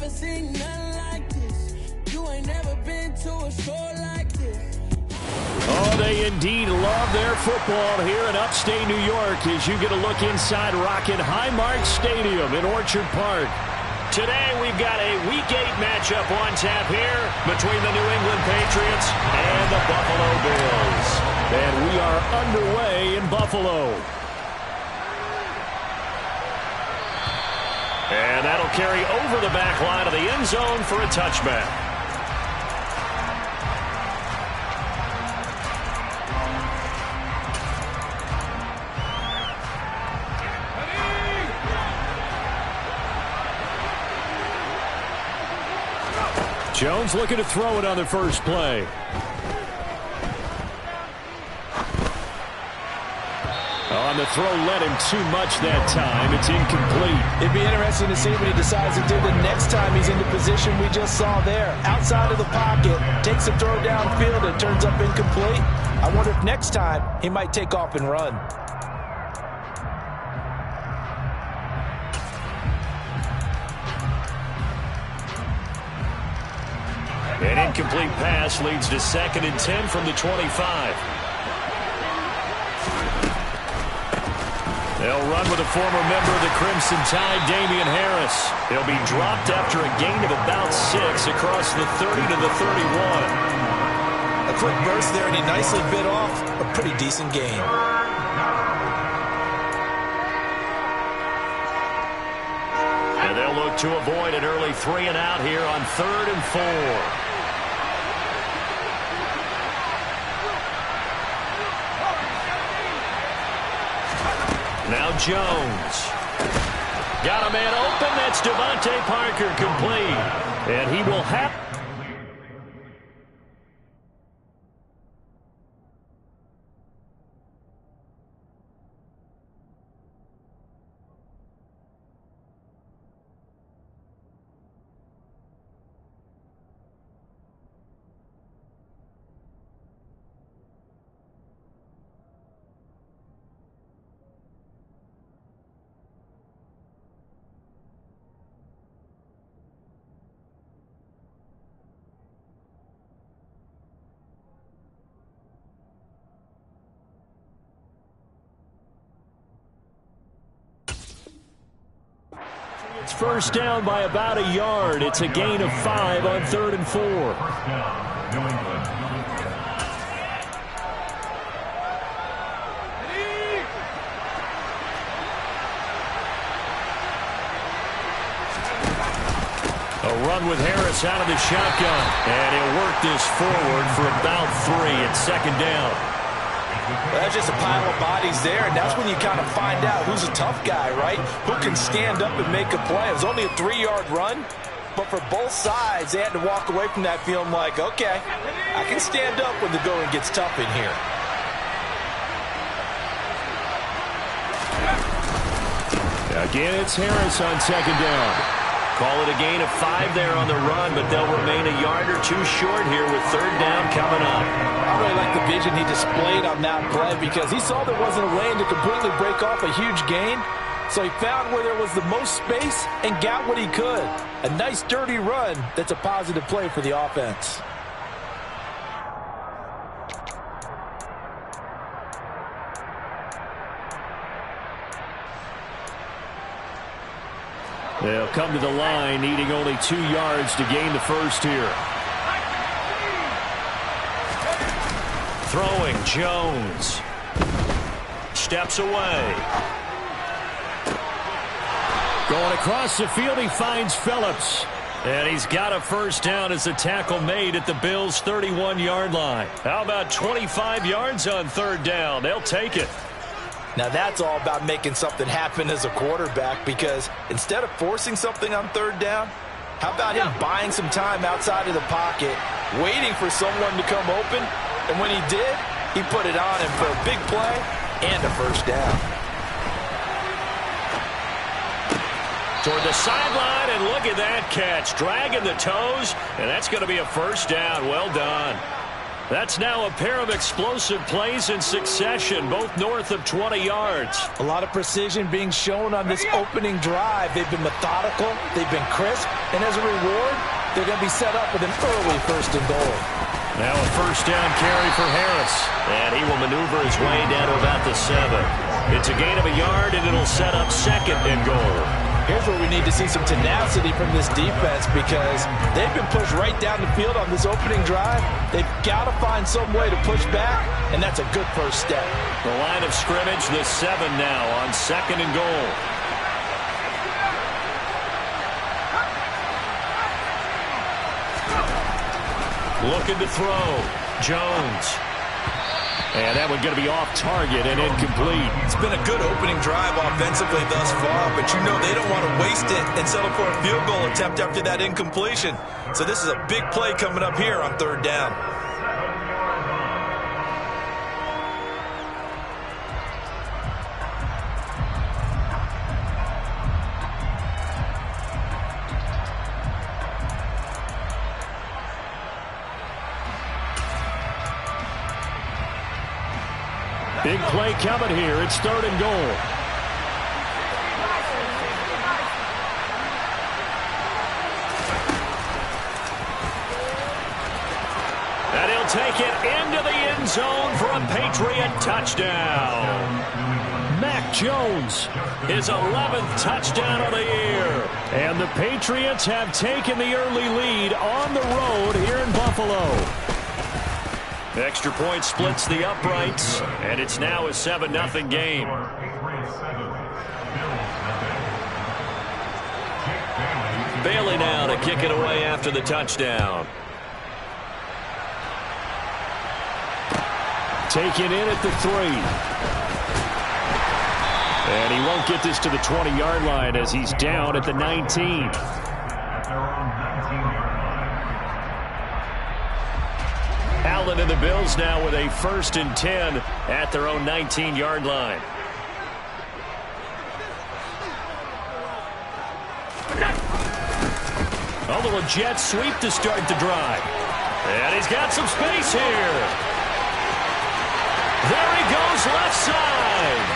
never seen nothing like this. You ain't never been to a show like this. Oh, they indeed love their football here in upstate New York as you get a look inside Rocket Highmark Stadium in Orchard Park. Today we've got a Week 8 matchup on tap here between the New England Patriots and the Buffalo Bills. And we are underway in Buffalo. And that'll carry over the back line of the end zone for a touchback. Jones looking to throw it on the first play. On the throw, led him too much that time. It's incomplete. It'd be interesting to see what he decides to do the next time he's in the position we just saw there. Outside of the pocket, takes a throw downfield and turns up incomplete. I wonder if next time he might take off and run. An incomplete pass leads to 2nd and 10 from the 25. They'll run with a former member of the Crimson Tide, Damian Harris. He'll be dropped after a gain of about 6 across the 30 to the 31. A quick burst there, and he nicely bit off a pretty decent gain. And they'll look to avoid an early 3 and out here on 3rd and 4. Now Jones. Got a man open. That's Devontae Parker complete. And he will have... It's first down by about a yard. It's a gain of 5 on 3rd and 4. First down, New England. A run with Harris out of the shotgun. And he'll work this forward for about 3 at 2nd down. Well, that's just a pile of bodies there, and that's when you kind of find out who's a tough guy, right? Who can stand up and make a play. It was only a 3-yard run, but for both sides, they had to walk away from that feeling like, okay, I can stand up when the going gets tough in here. Again, it's Harris on 2nd down. Call it a gain of 5 there on the run, but they'll remain a yard or 2 short here with 3rd down coming up. I really like the vision he displayed on that play because he saw there wasn't a lane to completely break off a huge gain. So he found where there was the most space and got what he could. A nice dirty run that's a positive play for the offense. They'll come to the line needing only 2 yards to gain the first here. Throwing, Jones. Steps away. Going across the field, he finds Phillips. And he's got a first down as the tackle made at the Bills' 31-yard line. How about 25 yards on 3rd down? They'll take it. Now that's all about making something happen as a quarterback because instead of forcing something on 3rd down, how about him buying some time outside of the pocket, waiting for someone to come open, and when he did, he put it on him for a big play and a first down. Toward the sideline, and look at that catch. Dragging the toes, and that's going to be a first down. Well done. That's now a pair of explosive plays in succession, both north of 20 yards. A lot of precision being shown on this opening drive. They've been methodical, they've been crisp, and as a reward, they're going to be set up with an early 1st and goal. Now a 1st down carry for Harris, and he will maneuver his way down to about the 7. It's a gain of a yard, and it'll set up 2nd and goal. Here's where we need to see some tenacity from this defense because they've been pushed right down the field on this opening drive. They've got to find some way to push back, and that's a good first step. The line of scrimmage, the 7 now on 2nd and goal. Looking to throw. Jones. And that one going to be off target and incomplete. It's been a good opening drive offensively thus far, but you know they don't want to waste it and settle for a field goal attempt after that incompletion. So this is a big play coming up here on 3rd down. Big play coming here. It's 3rd and goal. And he'll take it into the end zone for a Patriot touchdown. Mac Jones, his 11th touchdown of the year. And the Patriots have taken the early lead on the road here in Buffalo. Extra point splits the uprights, and it's now a 7-0 game. Bailey now to kick it away after the touchdown. Taken in at the 3. And he won't get this to the 20-yard line as he's down at the 19. Allen and the Bills now with a 1st and 10 at their own 19-yard line. A little jet sweep to start the drive. And he's got some space here. There he goes left side.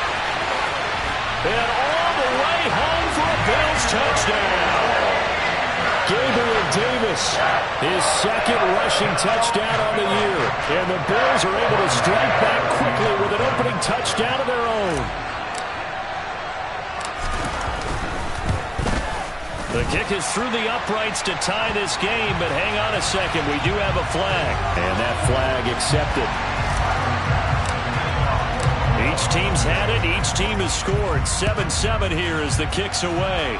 And all the way home for a Bills touchdown. Gabriel Davis, his 2nd rushing touchdown on the year. And the Bills are able to strike back quickly with an opening touchdown of their own. The kick is through the uprights to tie this game, but hang on a second. We do have a flag. And that flag accepted. Each team's had it. Each team has scored. 7-7 here as the kick's away.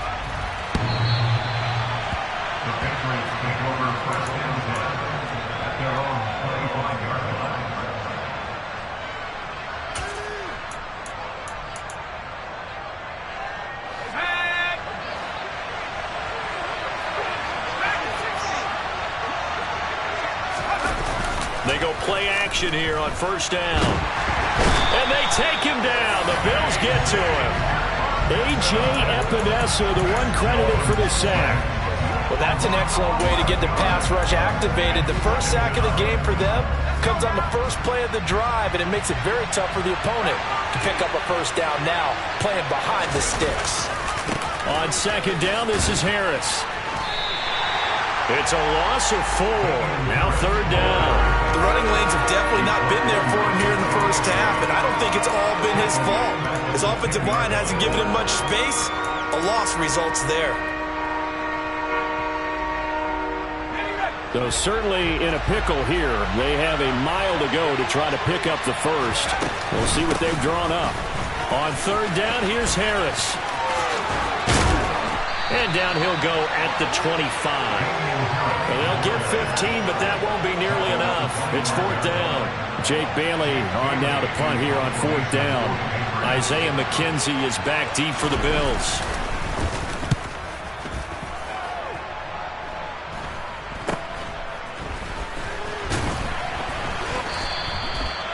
They go play action here on 1st down. And they take him down. The Bills get to him. A.J. Epinesa, the one credited for the sack. Well, that's an excellent way to get the pass rush activated. The first sack of the game for them comes on the first play of the drive, and it makes it very tough for the opponent to pick up a 1st down now, playing behind the sticks. On 2nd down, this is Harris. It's a loss of 4. Now 3rd down. The running lanes have definitely not been there for him here in the first half, and I don't think it's all been his fault. His offensive line hasn't given him much space. A loss results there. So certainly in a pickle here. They have a mile to go to try to pick up the 1st. We'll see what they've drawn up. On 3rd down, here's Harris. And down he'll go at the 25. Well, they'll get 15, but that won't be nearly enough. It's 4th down. Jake Bailey on now to punt here on 4th down. Isaiah McKenzie is back deep for the Bills.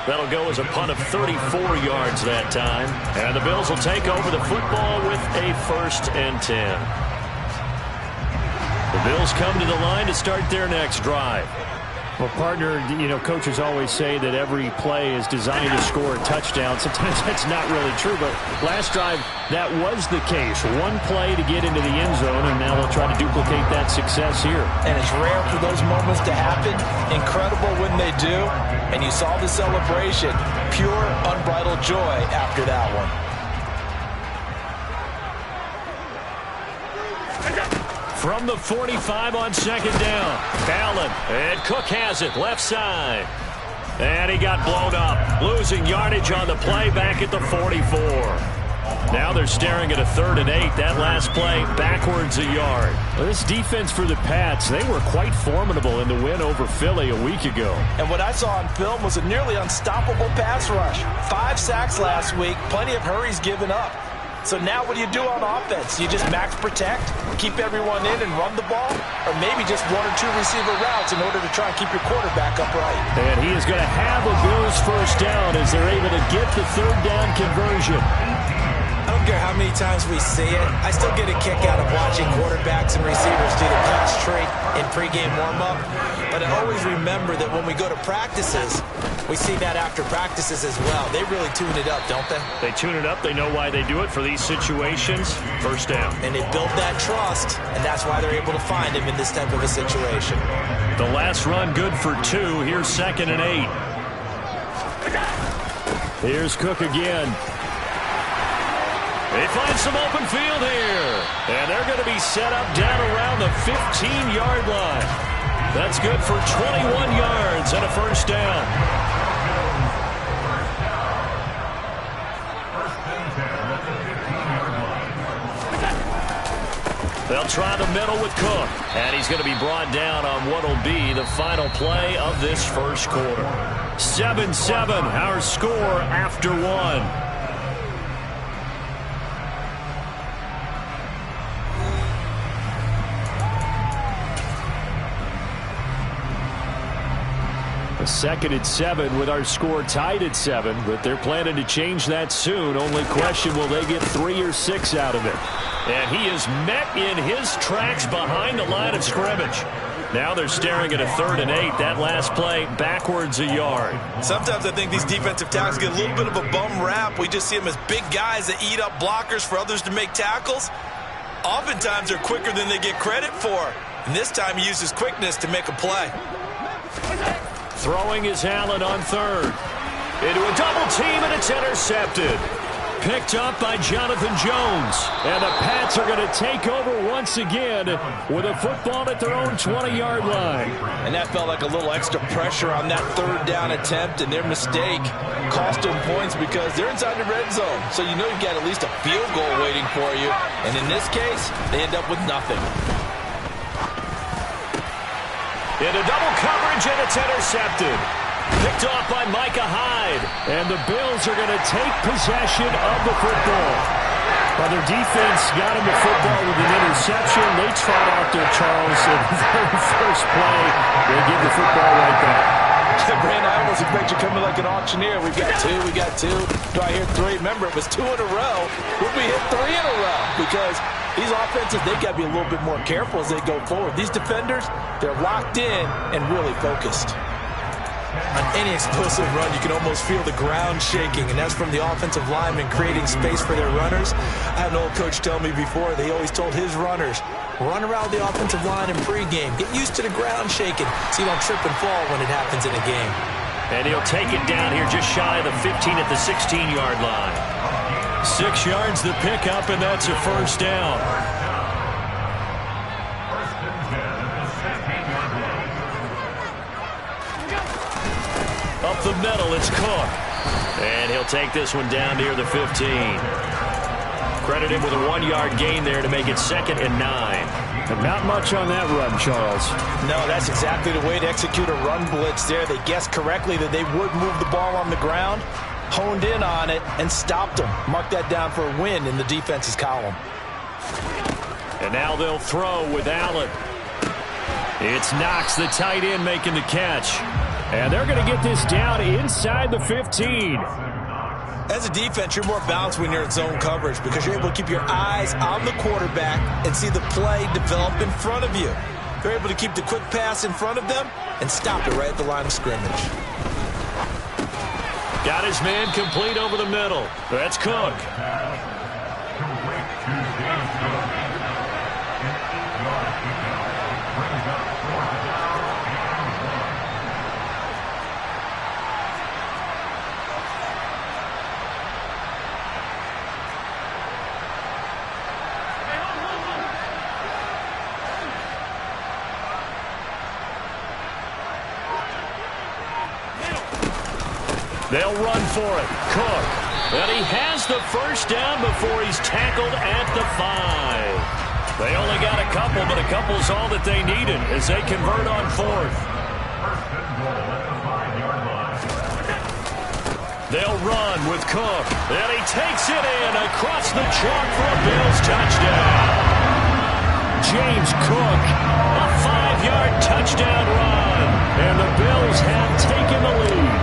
That'll go as a punt of 34 yards that time. And the Bills will take over the football with a 1st and 10. The Bills come to the line to start their next drive. Well, partner, coaches always say that every play is designed to score a touchdown. Sometimes that's not really true, but last drive, that was the case. One play to get into the end zone, and now they'll try to duplicate that success here. And it's rare for those moments to happen. Incredible when they do. And you saw the celebration. Pure, unbridled joy after that one. From the 45 on second down. Allen, and Cook has it, left side. And he got blown up. Losing yardage on the play back at the 44. Now they're staring at a 3rd and 8. That last play, backwards a yard. Well, this defense for the Pats, they were quite formidable in the win over Philly a week ago. And what I saw on film was a nearly unstoppable pass rush. 5 sacks last week, plenty of hurries given up. So now what do you do on offense? You just max protect, keep everyone in and run the ball, or maybe just 1 or 2 receiver routes in order to try and keep your quarterback upright. And he is going to have a Bills first down as they're able to get the 3rd down conversion. I don't care how many times we see it. I still get a kick out of watching quarterbacks and receivers do the cross-trade in pregame warm-up. But I always remember that when we go to practices, we see that after practices as well. They really tune it up, don't they? They tune it up. They know why they do it for these situations. First down. And they build that trust, and that's why they're able to find him in this type of a situation. The last run good for 2. Here's 2nd and 8. Here's Cook again. They find some open field here. And they're going to be set up down around the 15-yard line. That's good for 21 yards and a first down. They'll try the middle with Cook. And he's going to be brought down on what will be the final play of this first quarter. 7-7, our score after 1. Second and 7 with our score tied at 7, but they're planning to change that soon. Only question, will they get 3 or 6 out of it? And he is met in his tracks behind the line of scrimmage. Now they're staring at a 3rd and 8. That last play, backwards a yard. Sometimes I think these defensive tackles get a little bit of a bum rap. We just see them as big guys that eat up blockers for others to make tackles. Oftentimes they're quicker than they get credit for. And this time he uses quickness to make a play. Throwing is Allen on 3rd. Into a double team, and it's intercepted. Picked up by Jonathan Jones. And the Pats are going to take over once again with a football at their own 20-yard line. And that felt like a little extra pressure on that 3rd down attempt, and their mistake cost them points because they're inside the red zone. So you know you've got at least a field goal waiting for you. And in this case, they end up with nothing. Into double coverage, and it's intercepted. Picked off by Micah Hyde. And the Bills are going to take possession of the football. Well, their defense got him the football with an interception. They trot out there, Charles, in the very first play. They give the football right back. Brandon, I almost expect you coming like an auctioneer. We got 2, we got 2. Do I hear 3? Remember, it was 2 in a row. Would we hit 3 in a row? Because these offenses, they got to be a little bit more careful as they go forward. These defenders, they're locked in and really focused. On any explosive run, you can almost feel the ground shaking, and that's from the offensive linemen creating space for their runners. I had an old coach tell me before, they always told his runners, run around the offensive line in pregame. Get used to the ground shaking so you don't trip and fall when it happens in a game. And he'll take it down here just shy of the 15 at the 16-yard line. 6 yards the pickup, and that's a first down. Up the middle, it's Cook. And he'll take this one down near the 15. Credit him with a 1-yard gain there to make it 2nd and 9. And not much on that run, Charles. No, that's exactly the way to execute a run blitz there. They guessed correctly that they would move the ball on the ground, honed in on it, and stopped them. Mark that down for a win in the defense's column. And now they'll throw with Allen. It's Knox, the tight end, making the catch. And they're going to get this down inside the 15. As a defense, you're more balanced when you're in zone coverage because you're able to keep your eyes on the quarterback and see the play develop in front of you. They're able to keep the quick pass in front of them and stop it right at the line of scrimmage. Got his man complete over the middle. That's Cook. They'll run for it. Cook. And he has the first down before he's tackled at the 5. They only got a couple, but a couple's all that they needed as they convert on 4th. They'll run with Cook. And he takes it in across the chalk for a Bills touchdown. James Cook, a 5-yard touchdown run. And the Bills have taken the lead.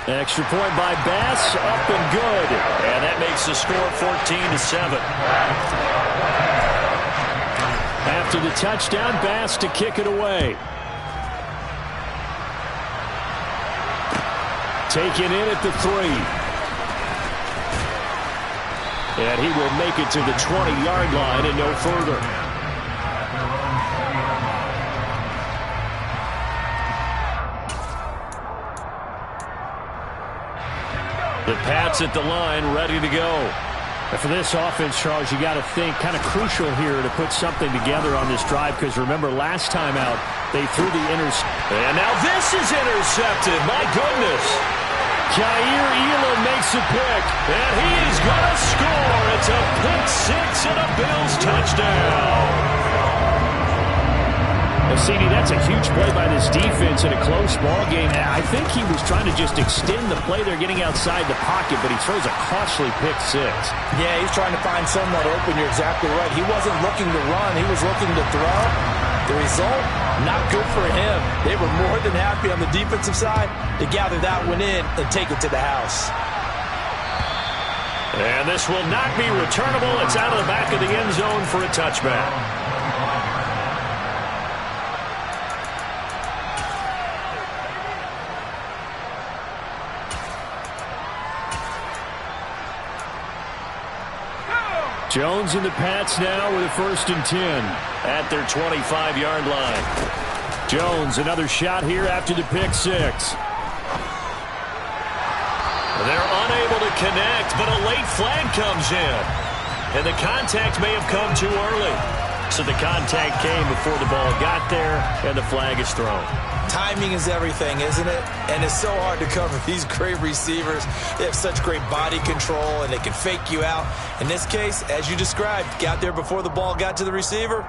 Extra point by Bass, up and good. And that makes the score 14-7. After the touchdown, Bass to kick it away. Taken in at the 3. And he will make it to the 20-yard line and no further. The Pats at the line, ready to go. And for this offense, Charles, you got to think kind of crucial here to put something together on this drive, because remember last time out they threw the And now this is intercepted. My goodness. Jair Elam makes a pick, and he is going to score. It's a pick 6 and a Bills touchdown. CD, that's a huge play by this defense in a close ball game. I think he was trying to just extend the play. They're getting outside the pocket, but he throws a costly pick 6. Yeah, he's trying to find someone open. You're exactly right. He wasn't looking to run. He was looking to throw. The result, not good for him. They were more than happy on the defensive side to gather that one in and take it to the house. And this will not be returnable. It's out of the back of the end zone for a touchback. Jones and the Pats now with a 1st and 10 at their 25-yard line. Jones, another shot here after the pick 6. They're unable to connect, but a late flag comes in. And the contact may have come too early. So the contact came before the ball got there, and the flag is thrown. Timing is everything, isn't it? And it's so hard to cover these great receivers. They have such great body control, and they can fake you out. In this case, as you described, got there before the ball got to the receiver.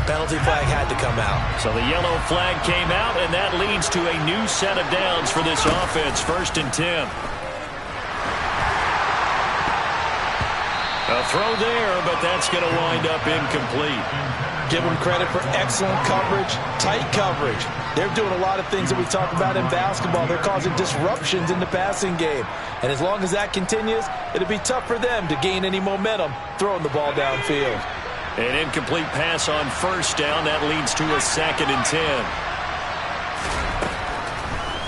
Penalty flag had to come out. So the yellow flag came out, and that leads to a new set of downs for this offense. 1st and 10. A throw there, but that's going to wind up incomplete. Give them credit for excellent coverage, tight coverage. They're doing a lot of things that we talk about in basketball. They're causing disruptions in the passing game. And as long as that continues, it'll be tough for them to gain any momentum throwing the ball downfield. An incomplete pass on 1st down. That leads to a 2nd and 10.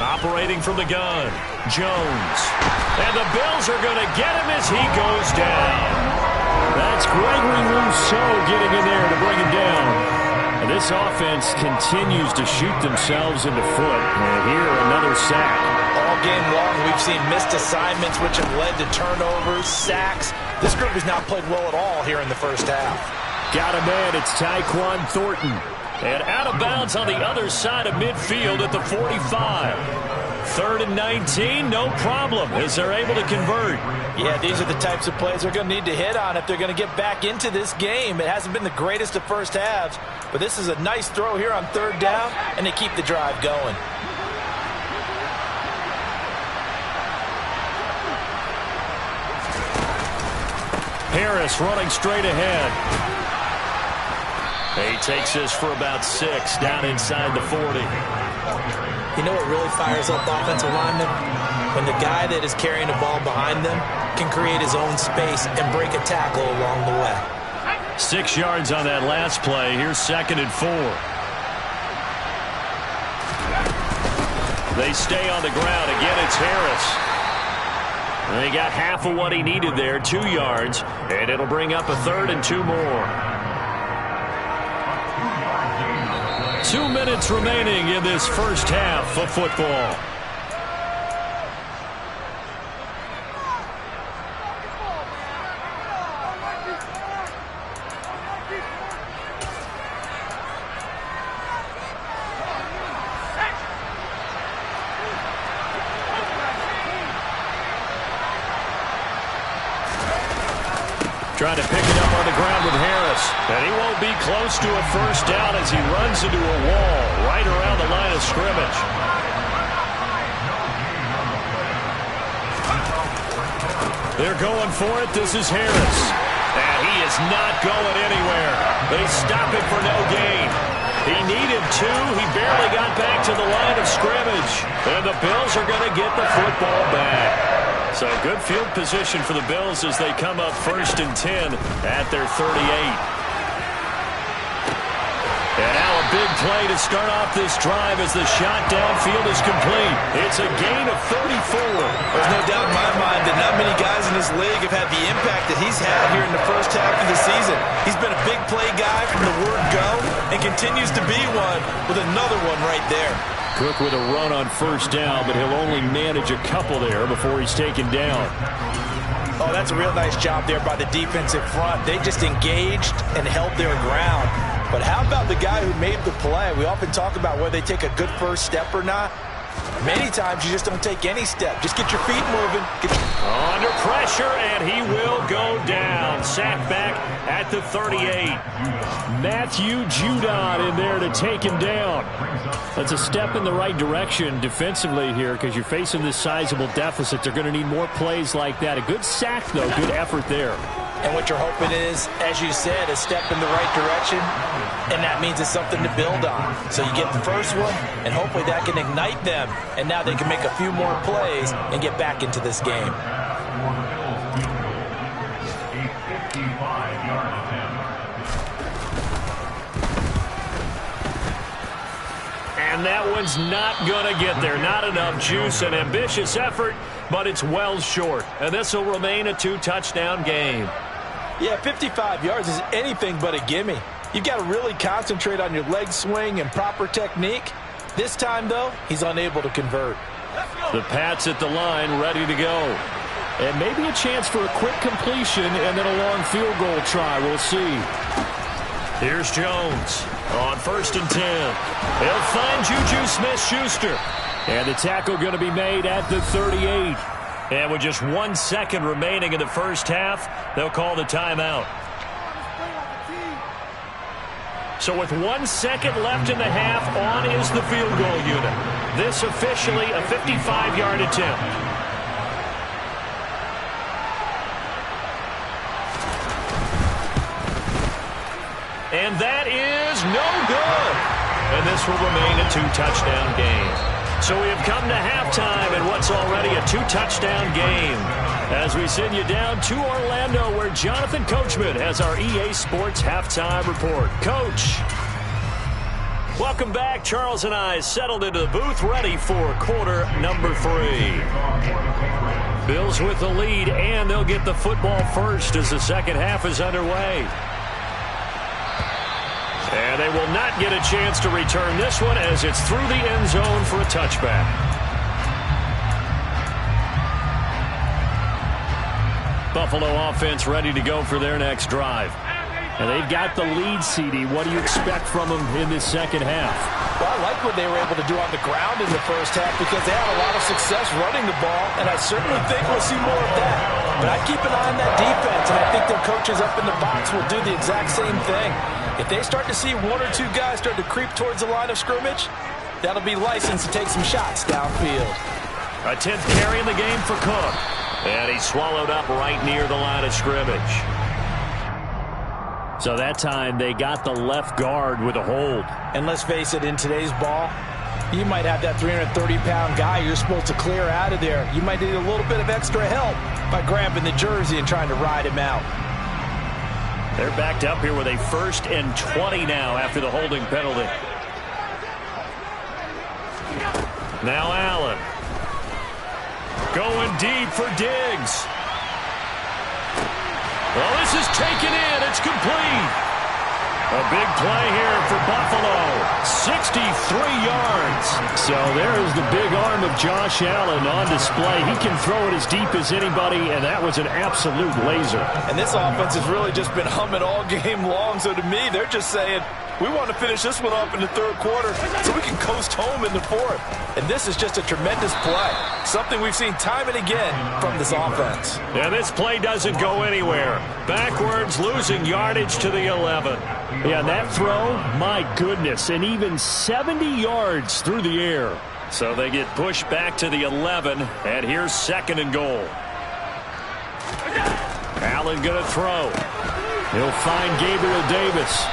Operating from the gun, Jones. And the Bills are going to get him as he goes down. That's Gregory Rousseau getting in there to bring him down. And this offense continues to shoot themselves in the foot. And here, another sack. All game long, we've seen missed assignments, which have led to turnovers, sacks. This group has not played well at all here in the first half. Got a man, it's Tyquan Thornton. And out of bounds on the other side of midfield at the 45. 3rd and 19, no problem, as they're able to convert. Yeah, these are the types of plays they're going to need to hit on if they're going to get back into this game. It hasn't been the greatest of first halves, but this is a nice throw here on 3rd down, and they keep the drive going. Harris running straight ahead. He takes this for about 6 down inside the 40. You know what really fires up offensive linemen? When the guy that is carrying the ball behind them can create his own space and break a tackle along the way. 6 yards on that last play. Here's 2nd and 4. They stay on the ground. Again, it's Harris. They got half of what he needed there, 2 yards, and it'll bring up a 3rd and 2 more. 2 minutes remaining in this first half of football. Trying to pick it up on the ground with Harris. And he won't be close to a first down as he runs into a wall right around the line of scrimmage. They're going for it. This is Harris. And he is not going anywhere. They stop it for no gain. He needed 2. He barely got back to the line of scrimmage. And the Bills are going to get the football back. So good field position for the Bills as they come up 1st and 10 at their 38. And now a big play to start off this drive as the shot downfield is complete. It's a gain of 34. There's no doubt in my mind that not many guys in this league have had the impact that he's had here in the first half of the season. He's been a big play guy from the word go and continues to be one with another one right there. Cook with a run on 1st down, but he'll only manage a couple there before he's taken down. Oh, that's a real nice job there by the defensive front. They just engaged and held their ground. But how about the guy who made the play? We often talk about whether they take a good first step or not. Many times you just don't take any step. Just get your feet moving. Under pressure, and he will go down. Sacked back at the 38. Matthew Judon in there to take him down. That's a step in the right direction defensively here because you're facing this sizable deficit. They're going to need more plays like that. A good sack, though. Good effort there. And what you're hoping is, as you said, a step in the right direction, and that means it's something to build on. So you get the first one, and hopefully that can ignite them, and now they can make a few more plays and get back into this game. And that one's not going to get there. Not enough juice. An ambitious effort, but it's well short. And this will remain a 2-touchdown game. Yeah, 55 yards is anything but a gimme. You've got to really concentrate on your leg swing and proper technique. This time, though, he's unable to convert. The Pats at the line, ready to go. And maybe a chance for a quick completion and then a long field goal try. We'll see. Here's Jones on 1st and 10. He'll find Juju Smith-Schuster. And the tackle going to be made at the 38. And with just 1 second remaining in the first half, they'll call the timeout. So with 1 second left in the half, on is the field goal unit. This officially a 55-yard attempt. And that is no good. And this will remain a 2-touchdown game. So we have come to halftime in what's already a 2-touchdown game. As we send you down to Orlando, where Jonathan Coachman has our EA Sports Halftime Report. Coach. Welcome back. Charles and I settled into the booth, ready for quarter number 3. Bills with the lead, and they'll get the football first as the second half is underway. And they will not get a chance to return this one as it's through the end zone for a touchback. Buffalo offense ready to go for their next drive. And they've got the lead, CD. What do you expect from them in this second half? Well, I like what they were able to do on the ground in the first half because they had a lot of success running the ball, and I certainly think we'll see more of that. But I keep an eye on that defense, and I think their coaches up in the box will do the exact same thing. If they start to see 1 or 2 guys start to creep towards the line of scrimmage, that'll be licensed to take some shots downfield. A 10th carry in the game for Cook. And he's swallowed up right near the line of scrimmage. So that time they got the left guard with a hold. And let's face it, in today's ball, you might have that 330-pound guy you're supposed to clear out of there. You might need a little bit of extra help by grabbing the jersey and trying to ride him out. They're backed up here with a 1st and 20 now after the holding penalty. Now Allen. Going deep for Diggs. Well, this is taken in. It's complete. A big play here for Buffalo. 63 yards. So there's the big arm of Josh Allen on display. He can throw it as deep as anybody, and that was an absolute laser. And this offense has really just been humming all game long. So to me, they're just saying, we want to finish this one off in the 3rd quarter so we can coast home in the 4th. And this is just a tremendous play. Something we've seen time and again from this offense. And this play doesn't go anywhere. Backwards, losing yardage to the 11. Yeah, that throw, my goodness, and even 70 yards through the air. So they get pushed back to the 11, and here's 2nd and goal. Allen going to throw. He'll find Gabriel Davis.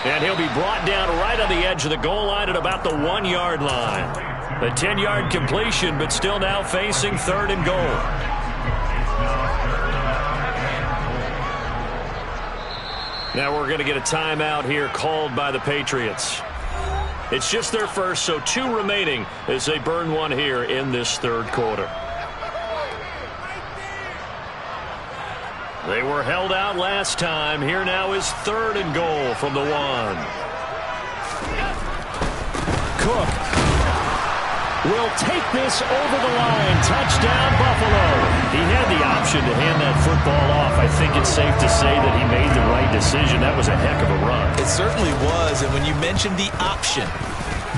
And he'll be brought down right on the edge of the goal line at about the 1-yard line. A 10-yard completion, but still now facing 3rd and goal. Now we're going to get a timeout here called by the Patriots. It's just their first, so 2 remaining as they burn one here in this 3rd quarter. They were held out last time. Here now is 3rd and goal from the 1. Cook will take this over the line. Touchdown, Buffalo. He had the option to hand that football off. I think it's safe to say that he made the right decision. That was a heck of a run. It certainly was, and when you mentioned the option,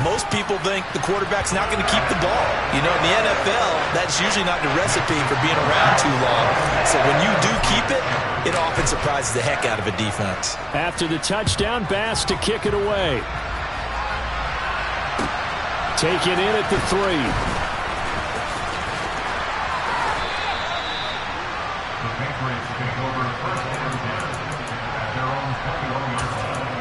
most people think the quarterback's not going to keep the ball. You know, in the NFL, that's usually not the recipe for being around too long. So when you do keep it, it often surprises the heck out of a defense. After the touchdown, Bass to kick it away. Taken in at the 3. The Patriots take over 1st and 10 at their own 51-yard line.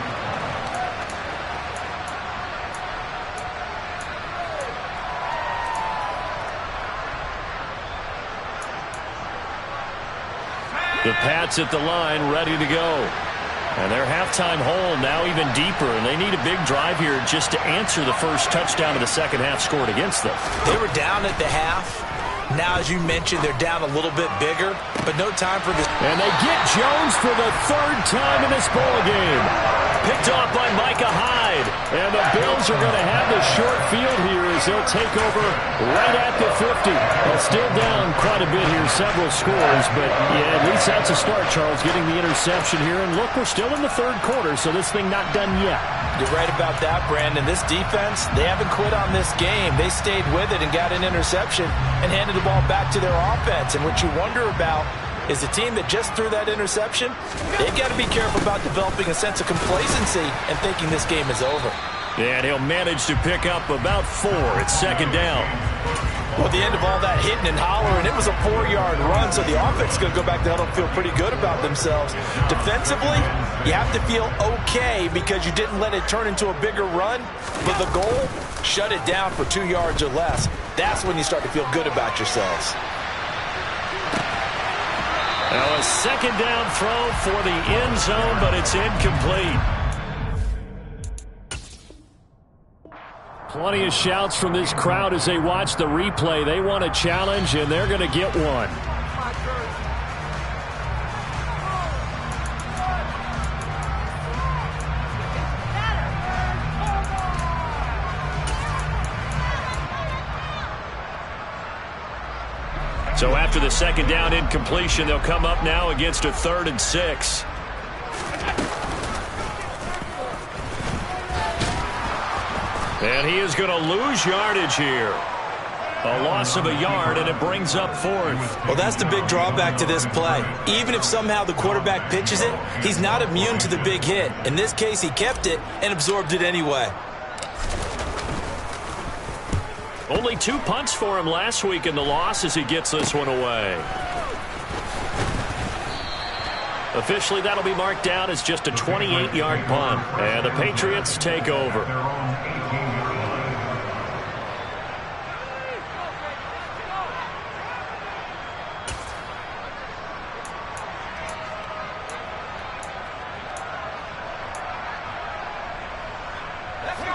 The Pats at the line, ready to go. And their halftime hole now even deeper, and they need a big drive here just to answer the first touchdown of the 2nd half scored against them. They were down at the half. Now, as you mentioned, they're down a little bit bigger, but no time for this. And they get Jones for the 3rd time in this ball game. Picked off by Micah Hyde. And the Bills are going to have the short field here as they'll take over right at the 50. Still down quite a bit here, several scores, but yeah, at least that's a start, Charles, getting the interception here. And look, we're still in the 3rd quarter, so this thing not done yet. You're right about that, Brandon. This defense, they haven't quit on this game. They stayed with it and got an interception and handed the ball back to their offense. And what you wonder about is the team that just threw that interception, they've got to be careful about developing a sense of complacency and thinking this game is over. And he'll manage to pick up about 4. It's 2nd down. Well, at the end of all that hitting and hollering, it was a 4-yard run, so the offense is going to go back to huddle and feel pretty good about themselves. Defensively, you have to feel okay because you didn't let it turn into a bigger run, but the goal, shut it down for 2 yards or less. That's when you start to feel good about yourselves. Now a 2nd down throw for the end zone, but it's incomplete. Plenty of shouts from this crowd as they watch the replay. They want a challenge, and they're going to get one. So after the 2nd down incompletion, they'll come up now against a 3rd and 6. And he is going to lose yardage here. A loss of a yard, and it brings up 4th. Well, that's the big drawback to this play. Even if somehow the quarterback pitches it, he's not immune to the big hit. In this case, he kept it and absorbed it anyway. Only 2 punts for him last week in the loss as he gets this one away. Officially, that'll be marked down as just a 28-yard punt. And the Patriots take over.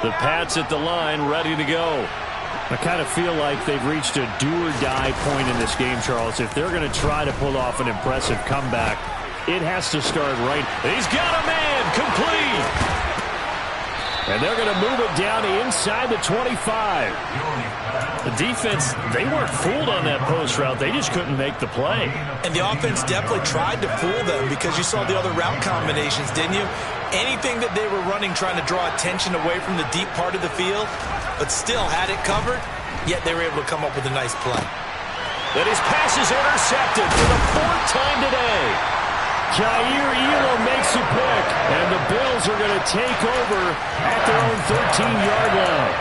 The Pats at the line, ready to go. I kind of feel like they've reached a do-or-die point in this game, Charles. If they're going to try to pull off an impressive comeback, it has to start right. He's got a man, complete. And they're going to move it down to inside the 25. The defense, they weren't fooled on that post route. They just couldn't make the play. And the offense definitely tried to fool them because you saw the other route combinations, didn't you? Anything that they were running trying to draw attention away from the deep part of the field, but still had it covered, yet they were able to come up with a nice play. And his pass is intercepted for the 4th time today. Jair Elam makes a pick, and the Bills are going to take over at their own 13-yard line.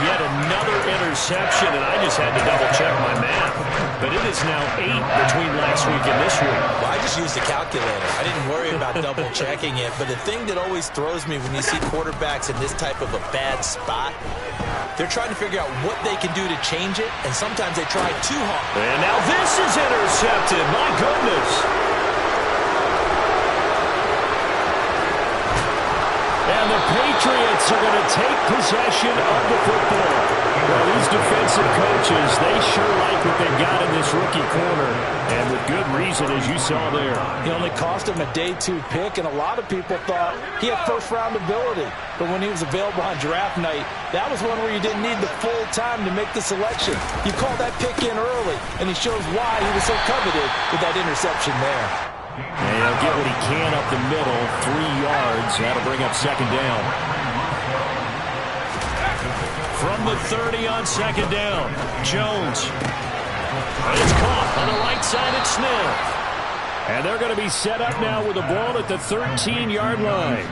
Yet another interception, and I just had to double-check my math. But it is now 8 between last week and this week. Well, I just used a calculator. I didn't worry about double-checking it. But the thing that always throws me when you see quarterbacks in this type of a bad spot, they're trying to figure out what they can do to change it, and sometimes they try too hard. And now this is intercepted. My goodness. And the Patriots are going to take possession of the football. Well, these defensive coaches, they sure like what they've got in this rookie corner. And with good reason, as you saw there. He only cost him a day 2 pick, and a lot of people thought he had first-round ability. But when he was available on draft night, that was one where you didn't need the full time to make the selection. You called that pick in early, and he shows why he was so coveted with that interception there. And he'll get what he can up the middle, 3 yards. That'll bring up 2nd down. From the 30 on 2nd down, Jones. It's caught on the right side at Smith. And they're going to be set up now with the ball at the 13-yard line.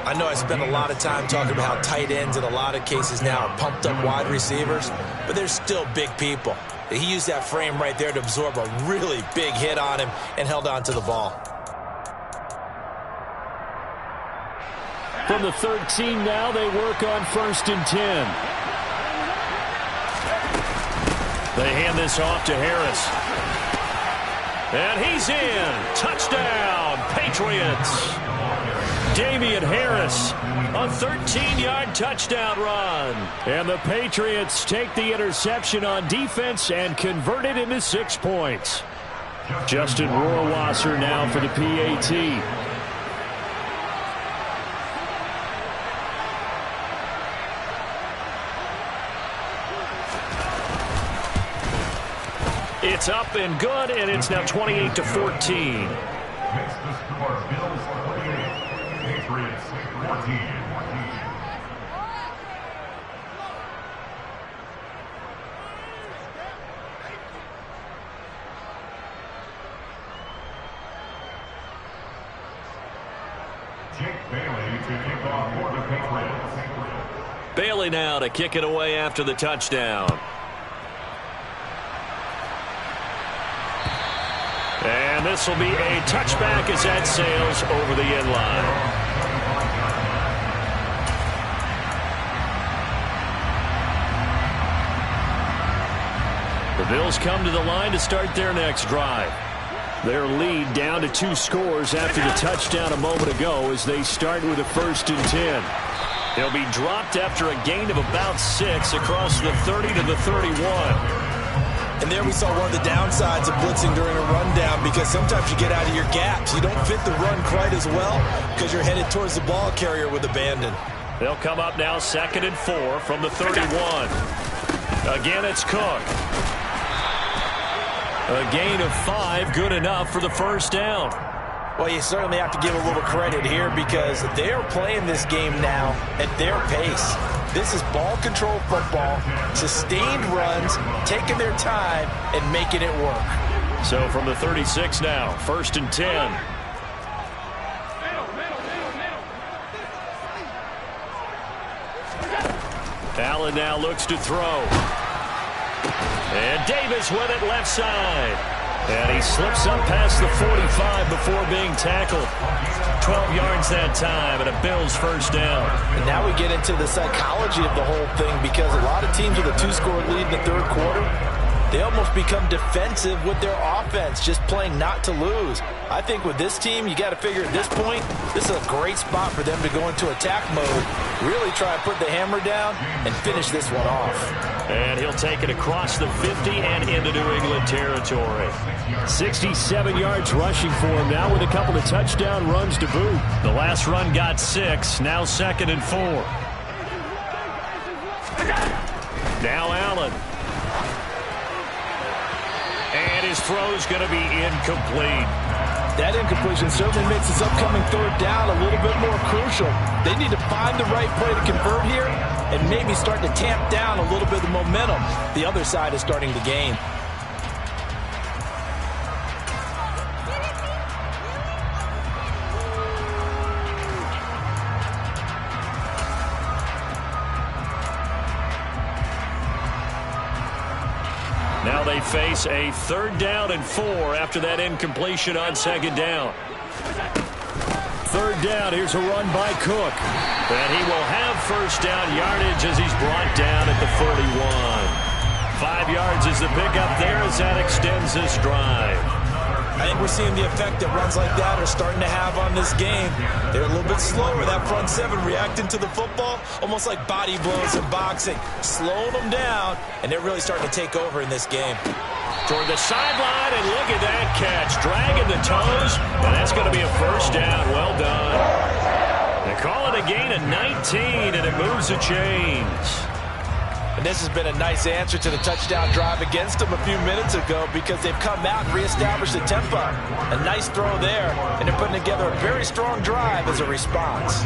I know I spend a lot of time talking about how tight ends in a lot of cases now are pumped up wide receivers, but they're still big people. He used that frame right there to absorb a really big hit on him and held on to the ball. From the 13 now, they work on 1st and 10. They hand this off to Harris. And he's in. Touchdown, Patriots. Damian Harris, a 13-yard touchdown run. And the Patriots take the interception on defense and convert it into 6 points. Justin Rohrwasser now for the PAT. It's up and good, and it's now 28-14. Makes the score Bills 28, Patriots 14. Jake Bailey to kick off for the Patriots. Bailey now to kick it away after the touchdown. And this will be a touchback as that sails over the end line. The Bills come to the line to start their next drive. Their lead down to 2 scores after the touchdown a moment ago as they start with a 1st and 10. They'll be dropped after a gain of about 6 across the 30 to the 31. And there we saw one of the downsides of blitzing during a rundown, because sometimes you get out of your gaps. You don't fit the run quite as well because you're headed towards the ball carrier with abandon. They'll come up now 2nd and 4 from the 31. Again, it's Cook. A gain of 5, good enough for the 1st down. Well, you certainly have to give a little credit here because they are playing this game now at their pace. This is ball control football, sustained runs, taking their time and making it work. So from the 36 now, 1st and 10. Allen now looks to throw. And Davis with it left side. And he slips up past the 45 before being tackled. 12 yards that time and a Bills 1st down. And now we get into the psychology of the whole thing, because a lot of teams with a 2-score lead in the 3rd quarter, they almost become defensive with their offense, just playing not to lose. I think with this team, you got to figure at this point, this is a great spot for them to go into attack mode, really try to put the hammer down and finish this one off. And he'll take it across the 50 and into New England territory. 67 yards rushing for him now with a couple of touchdown runs to boot. The last run got 6, now 2nd and 4. Now Allen. And his throw's going to be incomplete. That incompletion certainly makes this upcoming 3rd down a little bit more crucial. They need to find the right play to convert here and maybe start to tamp down a little bit of the momentum the other side is starting to gain. Now they face a 3rd down and 4 after that incompletion on 2nd down. 3rd down, here's a run by Cook. And he will have 1st down yardage as he's brought down at the 41. 5 yards is the pickup there as that extends this drive. I think we're seeing the effect that runs like that are starting to have on this game. They're a little bit slower, that front 7 reacting to the football, almost like body blows in boxing, slowing them down, and they're really starting to take over in this game. Toward the sideline, and look at that catch, dragging the toes, and that's going to be a 1st down. Well done. They call it a gain of 19, and it moves the chains. And this has been a nice answer to the touchdown drive against them a few minutes ago because they've come out and reestablished the tempo. A nice throw there, and they're putting together a very strong drive as a response.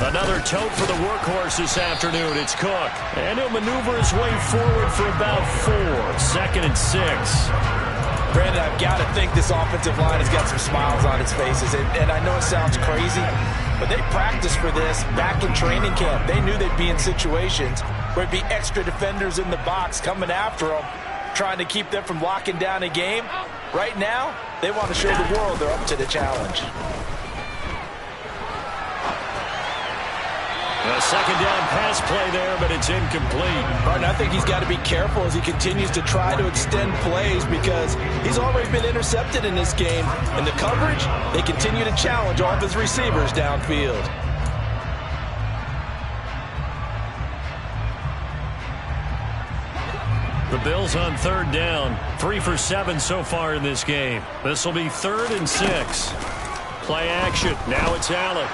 Another tote for the workhorse this afternoon. It's Cook. And he'll maneuver his way forward for about 4. 2nd and 6. Brandon, I've got to think this offensive line has got some smiles on its faces. And I know it sounds crazy, but they practiced for this back in training camp. They knew they'd be in situations where it'd be extra defenders in the box coming after them, trying to keep them from locking down a game. Right now, they want to show the world they're up to the challenge. A 2nd down pass play there, but it's incomplete. Martin, I think he's got to be careful as he continues to try to extend plays because he's already been intercepted in this game. And the coverage, they continue to challenge all of his receivers downfield. The Bills on 3rd down. 3 for 7 so far in this game. This will be 3rd and 6. Play action. Now it's Allen.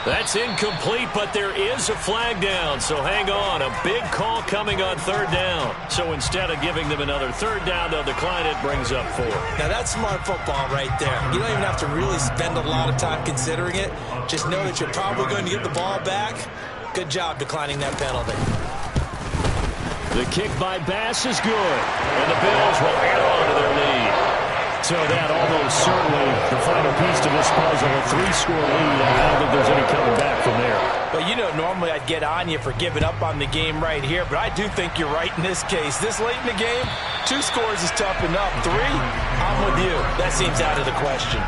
That's incomplete, but there is a flag down, so hang on. A big call coming on 3rd down. So instead of giving them another 3rd down, they'll decline it, brings up 4. Now that's smart football right there. You don't even have to really spend a lot of time considering it. Just know that you're probably going to get the ball back. Good job declining that penalty. The kick by Bass is good, and the Bills will add on to their lead. So that almost certainly the final piece to this puzzle, a 3-score lead. I don't think there's any coming back from there. Well, you know, normally I'd get on you for giving up on the game right here, but I do think you're right in this case. This late in the game, 2 scores is tough enough. 3, I'm with you. That seems out of the question.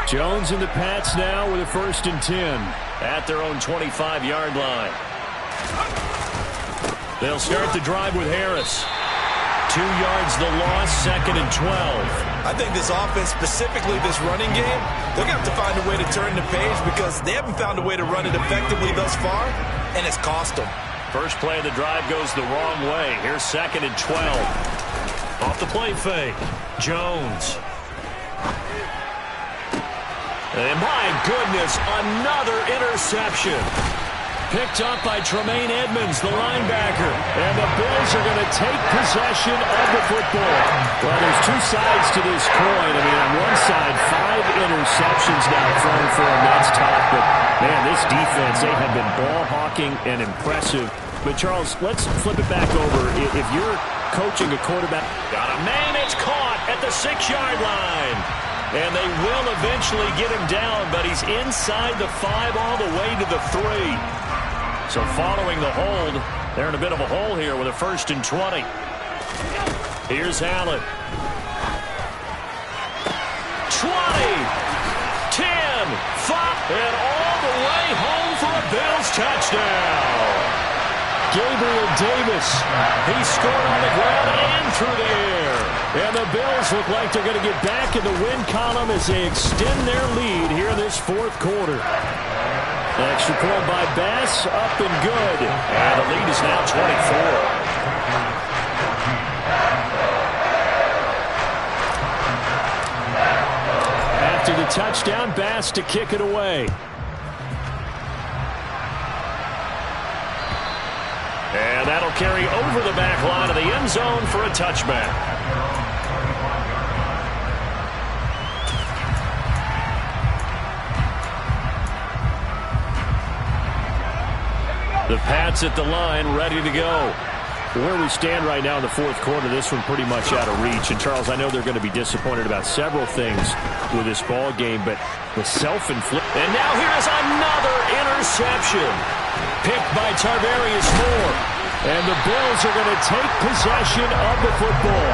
Jones and the Pats now with a 1st and 10 at their own 25-yard line. They'll start the drive with Harris. 2 yards the loss, 2nd and 12. I think this offense, specifically this running game, they're going to have to find a way to turn the page because they haven't found a way to run it effectively thus far, and it's cost them. First play of the drive goes the wrong way. Here's 2nd and 12. Off the play fake. Jones. And my goodness, another interception. Picked up by Tremaine Edmonds, the linebacker. And the Bills are going to take possession of the football. Well, there's 2 sides to this coin. I mean, on one side, 5 interceptions now thrown for him. That's tough. But, man, this defense, they have been ball hawking and impressive. But, Charles, let's flip it back over. If you're coaching a quarterback. Got a man, it's caught at the 6-yard line. And they will eventually get him down, but he's inside the 5 all the way to the 3. So following the hold, they're in a bit of a hole here with a 1st and 20. Here's Allen. 20, 10, 5, and all the way home for a Bills touchdown. Gabriel Davis, he scored on the ground and through the air. And the Bills look like they're going to get back in the win column as they extend their lead here in this 4th quarter. Extra point by Bass, up and good. And the lead is now 24. After the touchdown, Bass to kick it away. And that'll carry over the back line of the end zone for a touchback. The Pats at the line, ready to go. Where we stand right now in the 4th quarter, this one pretty much out of reach. And, Charles, I know they're going to be disappointed about several things with this ball game, but the self-inflicted. And now here's another interception. Picked by Tarvarius Moore. And the Bills are going to take possession of the football.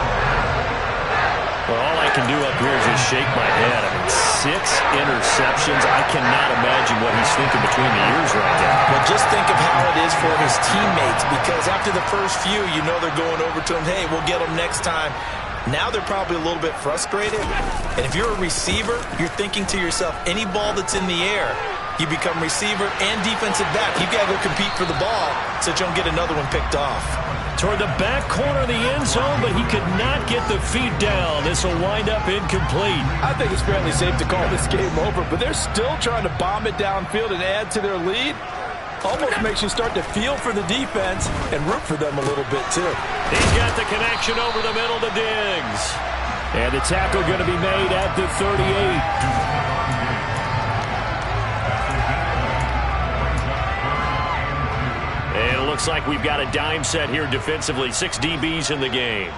Well, all I can do up here is just shake my head. I mean, 6 interceptions. I cannot imagine what he's thinking between the ears right now. Well, just think of how it is for his teammates, because after the first few, you know they're going over to him, hey, we'll get them next time. Now they're probably a little bit frustrated. And if you're a receiver, you're thinking to yourself, any ball that's in the air, you become receiver and defensive back. You've got to go compete for the ball so that you don't get another one picked off. Toward the back corner of the end zone, but he could not get the feet down. This will wind up incomplete. I think it's fairly safe to call this game over, but they're still trying to bomb it downfield and add to their lead. Almost makes you start to feel for the defense and root for them a little bit, too. He's got the connection over the middle to Diggs. And the tackle going to be made at the 38. And it looks like we've got a dime set here defensively. 6 DBs in the game.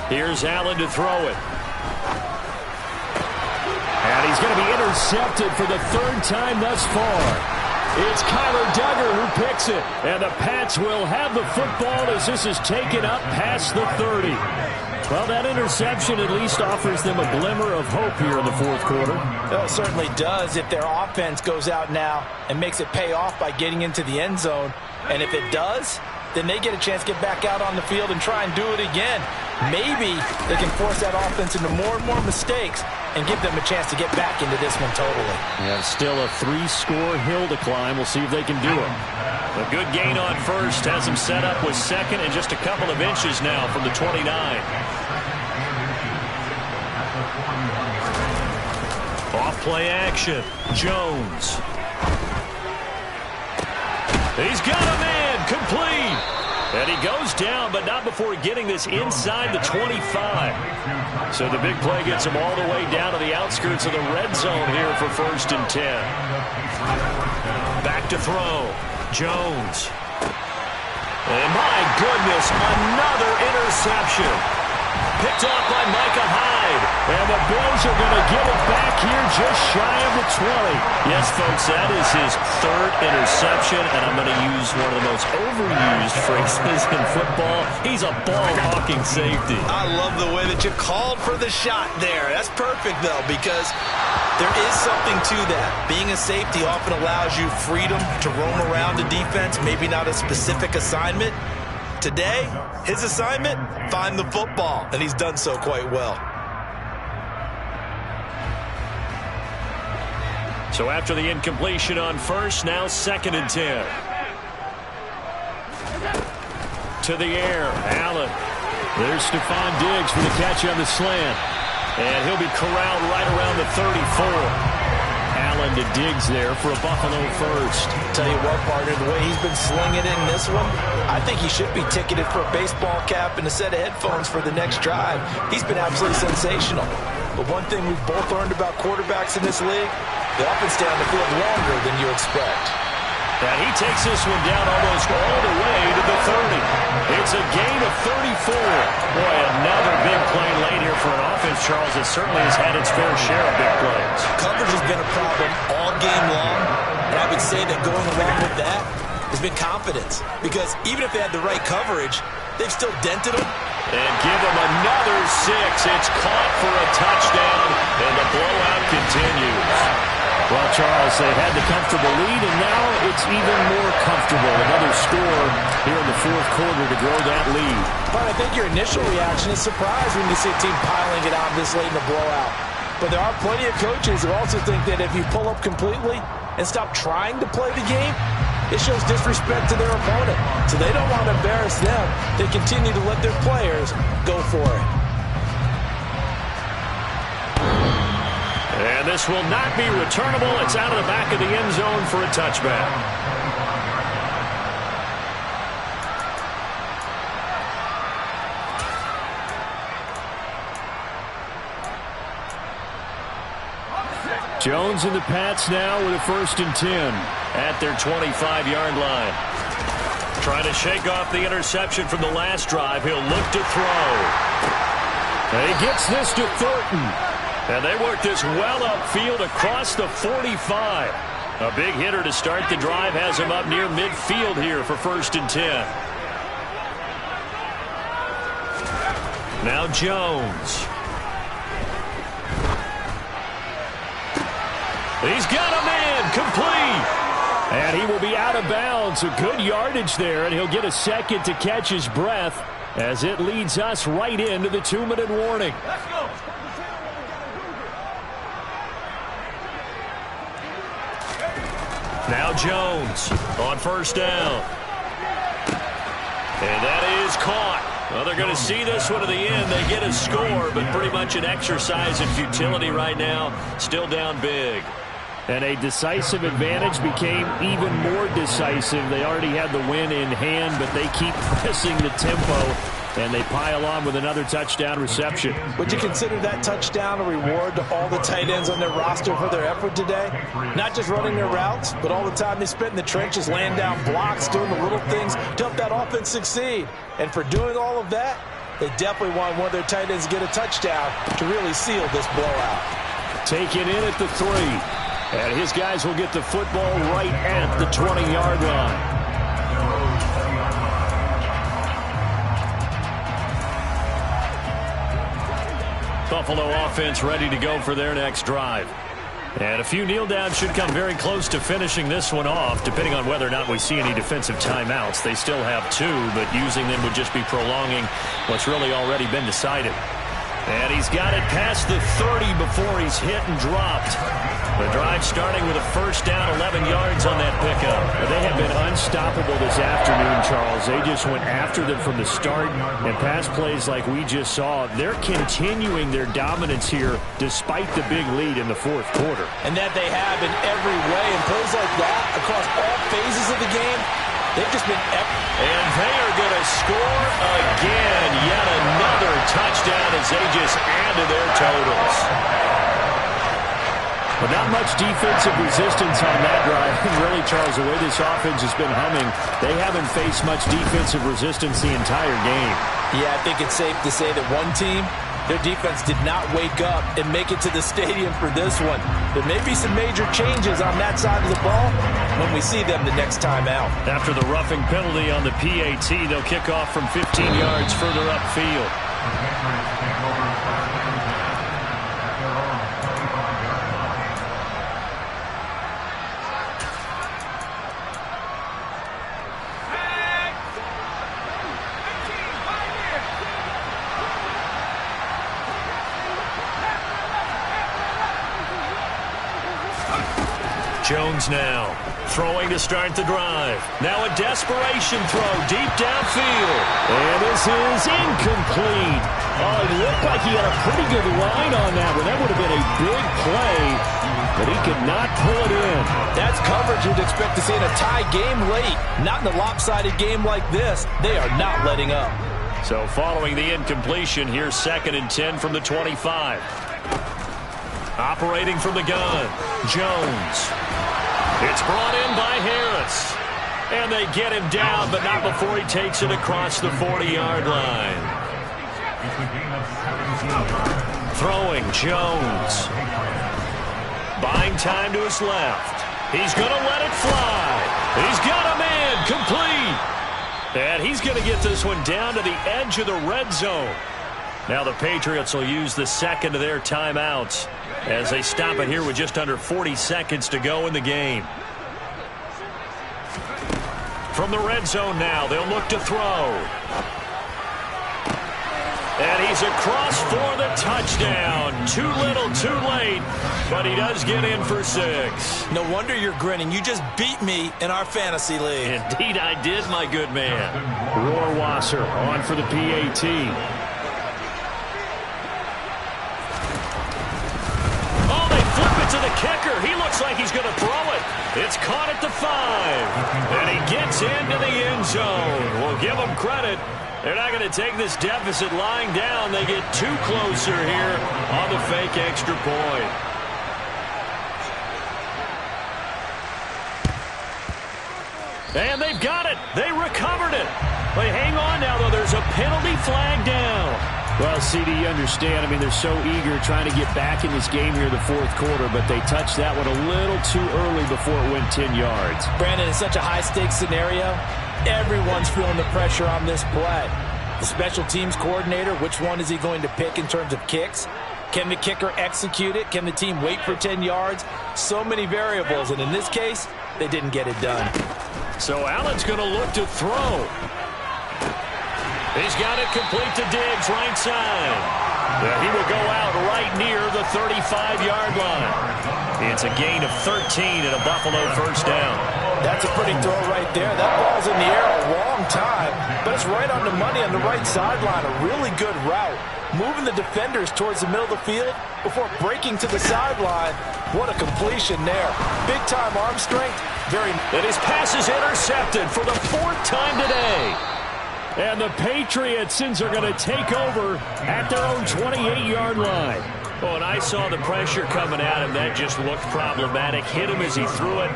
Here's Allen to throw it. And he's going to be intercepted for the 3rd time thus far. It's Kyler Duggar who picks it. And the Pats will have the football as this is taken up past the 30. Well, that interception at least offers them a glimmer of hope here in the 4th quarter. Well, it certainly does if their offense goes out now and makes it pay off by getting into the end zone. And if it does, then they get a chance to get back out on the field and try and do it again. Maybe they can force that offense into more and more mistakes and give them a chance to get back into this one totally. Yeah, still a 3-score hill to climb. We'll see if they can do it. A good gain on first has them set up with 2nd and just a couple of inches now from the 29. Off play action. Jones. He's got a man. Complete. And he goes down, but not before getting this inside the 25. So the big play gets him all the way down to the outskirts of the red zone here for 1st and 10. Back to throw. Jones. And my goodness, another interception. Picked off by Micah Hyde. And the Bills are going to get it back here just shy of the 20. Yes, folks, that is his 3rd interception. And I'm going to use one of the most overused phrases in football. He's a ball-hawking safety. I love the way that you called for the shot there. That's perfect, though, because there is something to that. Being a safety often allows you freedom to roam around the defense, maybe not a specific assignment. Today, his assignment, find the football, and he's done so quite well. So after the incompletion on first, now 2nd and 10. To the air, Allen. There's Stephon Diggs for the catch on the slant. And he'll be corralled right around the 34. Allen to Diggs there for a Buffalo first. Tell you what, partner, the way he's been slinging it in this one, I think he should be ticketed for a baseball cap and a set of headphones for the next drive. He's been absolutely sensational. But one thing we've both learned about quarterbacks in this league, they often stay on the field longer than you expect. And he takes this one down almost all the way to the 30. It's It's a gain of 34. Boy, another big play late here for an offense, Charles, that certainly has had its fair share of big plays. Coverage has been a problem all game long, and I would say that going along with that has been confidence. Because even if they had the right coverage, they've still dented them. And give them another 6. It's caught for a touchdown, and the blowout continues. Well, Charles, they had the comfortable lead, and now it's even more comfortable. Another score here in the fourth quarter to grow that lead. But I think your initial reaction is surprise when you see a team piling it on this late in the blowout. But there are plenty of coaches who also think that if you pull up completely and stop trying to play the game, it shows disrespect to their opponent. So they don't want to embarrass them. They continue to let their players go for it. And this will not be returnable. It's out of the back of the end zone for a touchback. Jones and the Pats now with a 1st and 10 at their 25-yard line. Trying to shake off the interception from the last drive. He'll look to throw. And he gets this to Thornton. And they work this well upfield across the 45. A big hitter to start the drive has him up near midfield here for 1st and 10. Now Jones. He's got a man complete. And he will be out of bounds. A good yardage there, and he'll get a second to catch his breath as it leads us right into the 2-minute warning. Let's go. Now Jones on 1st down. And that is caught. Well, they're going to see this one to the end. They get a score, but pretty much an exercise in futility right now. Still down big. And a decisive advantage became even more decisive. They already had the win in hand, but they keep pressing the tempo, and they pile on with another touchdown reception. Would you consider that touchdown a reward to all the tight ends on their roster for their effort today? Not just running their routes, but all the time they spent in the trenches, laying down blocks, doing the little things to help that offense succeed. And for doing all of that, they definitely want one of their tight ends to get a touchdown to really seal this blowout. Taken in at the 3. And his guys will get the football right at the 20-yard line. Buffalo offense ready to go for their next drive. And a few kneel downs should come very close to finishing this one off, depending on whether or not we see any defensive timeouts. They still have 2, but using them would just be prolonging what's really already been decided. And he's got it past the 30 before he's hit and dropped. The drive starting with a 1st down, 11 yards on that pickup. They have been unstoppable this afternoon, Charles. They just went after them from the start, and pass plays like we just saw, they're continuing their dominance here despite the big lead in the fourth quarter. And that they have in every way, and plays like that across all phases of the game, they've just been and they are going to score again. Yet another touchdown as they just add to their totals. But not much defensive resistance on that drive. Really, Charles, the way this offense has been humming, they haven't faced much defensive resistance the entire game. Yeah, I think it's safe to say that one team, their defense did not wake up and make it to the stadium for this one. There may be some major changes on that side of the ball when we see them the next time out. After the roughing penalty on the PAT, they'll kick off from 15 yards further upfield. Jones now throwing to start the drive. Now a desperation throw deep downfield. And this is incomplete. Oh, it looked like he had a pretty good line on that one. That would have been a big play, but he could not pull it in. That's coverage you'd expect to see in a tie game late. Not in a lopsided game like this. They are not letting up. So following the incompletion, here's 2nd and 10 from the 25. Operating from the gun, Jones. It's brought in by Harris. And they get him down, but not before he takes it across the 40-yard line. Throwing, Jones. Buying time to his left. He's going to let it fly. He's got him in. Complete. And he's going to get this one down to the edge of the red zone. Now the Patriots will use the second of their timeouts as they stop it here with just under 40 seconds to go in the game. From the red zone now, they'll look to throw. And he's across for the touchdown. Too little, too late, but he does get in for 6. No wonder you're grinning. You just beat me in our fantasy league. Indeed I did, my good man. Rohrwasser on for the PAT. To the kicker. He looks like he's going to throw it. It's caught at the 5. And he gets into the end zone. We'll give them credit. They're not going to take this deficit lying down. They get too closer here on the fake extra point. And they've got it. They recovered it. They hang on now, though. There's a penalty flag down. Well, CD, you understand. I mean, they're so eager trying to get back in this game here in the fourth quarter, but they touched that one a little too early before it went 10 yards. Brandon, it's such a high-stakes scenario. Everyone's feeling the pressure on this play. The special teams coordinator, which one is he going to pick in terms of kicks? Can the kicker execute it? Can the team wait for 10 yards? So many variables, and in this case, they didn't get it done. So Allen's going to look to throw. He's got it complete to Diggs, right side. He will go out right near the 35-yard line. It's a gain of 13 and a Buffalo first down. That's a pretty throw right there. That ball's in the air a long time, but it's right on the money on the right sideline. A really good route. Moving the defenders towards the middle of the field before breaking to the sideline. What a completion there. Big-time arm strength. And his pass is intercepted for the 4th time today. And the Patriots are going to take over at their own 28-yard line. Oh, and I saw the pressure coming at him. That just looked problematic. Hit him as he threw it,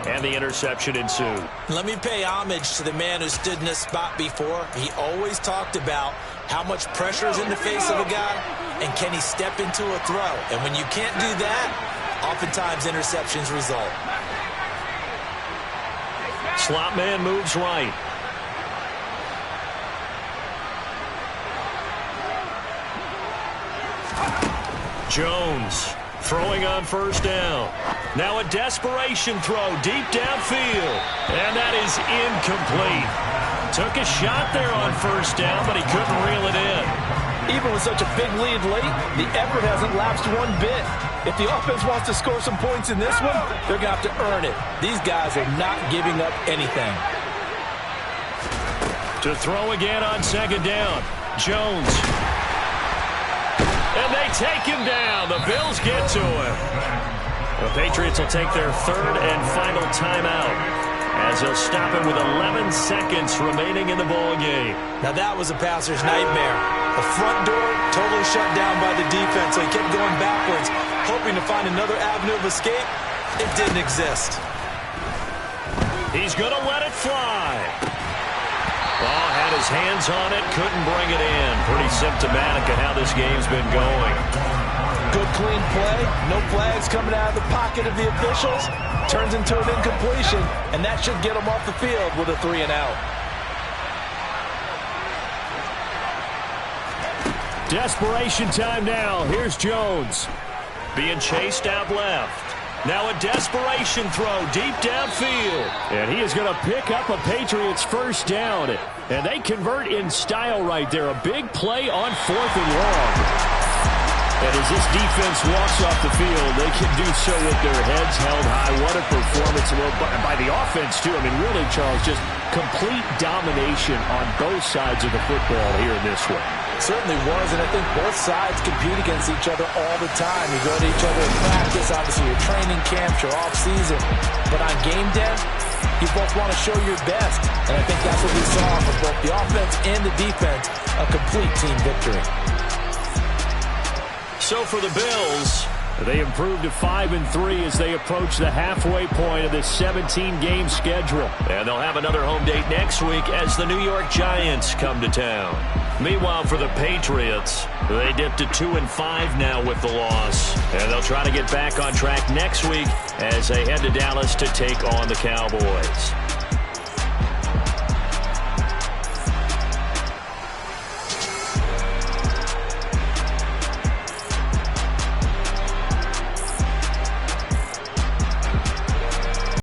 and the interception ensued. Let me pay homage to the man who stood in this spot before. He always talked about how much pressure is in the face of a guy, and can he step into a throw. And when you can't do that, oftentimes interceptions result. Slot man moves right. Jones throwing on first down. Now a desperation throw deep downfield. And that is incomplete. Took a shot there on first down, but he couldn't reel it in. Even with such a big lead late, the effort hasn't lapsed one bit. If the offense wants to score some points in this one, they're going to have to earn it. These guys are not giving up anything. To throw again on second down. Jones. And they take him down. The Bills get to him. The Patriots will take their 3rd and final timeout as they'll stop him with 11 seconds remaining in the ball game. Now that was a passer's nightmare. The front door totally shut down by the defense, so he kept going backwards, hoping to find another avenue of escape. It didn't exist. He's going to let it fly. Ball had his hands on it, couldn't bring it in. Pretty symptomatic of how this game's been going. Good clean play, no flags coming out of the pocket of the officials. Turns into an incompletion, and that should get him off the field with a 3 and out. Desperation time now. Here's Jones. Being chased out left. Now a desperation throw deep downfield. And he is going to pick up a Patriots first down. And they convert in style right there. A big play on 4th and long. And as this defense walks off the field, they can do so with their heads held high. What a performance by the offense, too. I mean, really, Charles, just complete domination on both sides of the football here in this one. Certainly was, and I think both sides compete against each other all the time. You go to each other in practice, obviously your training camps, your off-season. But on game day, you both want to show your best. And I think that's what we saw from both the offense and the defense, a complete team victory. So for the Bills, They improved to 5-3 as they approach the halfway point of this 17-game schedule. And they'll have another home date next week as the New York Giants come to town. Meanwhile, for the Patriots, they dipped to 2-5 now with the loss. And they'll try to get back on track next week as they head to Dallas to take on the Cowboys.